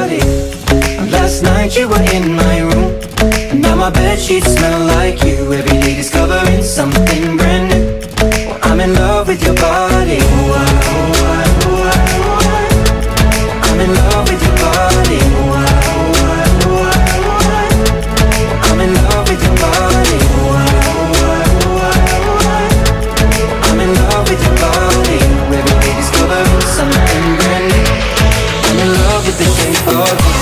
body. Last night you were in my room, and now my bedsheets smell like you. Every day discovering something brand new. Well, I'm in love with your body. Oh, I, oh, I, oh, I, oh, I. I'm in love with your body. Oh, I, oh, I, oh, I, oh, I. I'm in love with your body. Oh, I, oh, I, oh, I, oh, I. I'm in love with your body. Every day discovering something brand new. I'm in love with the shape of you.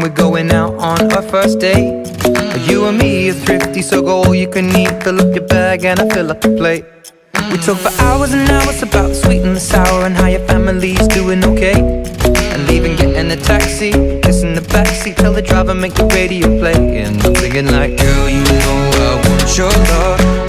We're going out on our first date. You and me are thrifty, so go all you can eat. Fill up your bag and I fill up the plate. We talk for hours and hours about the sweet and the sour, and how your family's doing okay. And leaving, getting a taxi, kissing the backseat, tell the driver make the radio play. And I'm thinking like, girl, you know I want your love.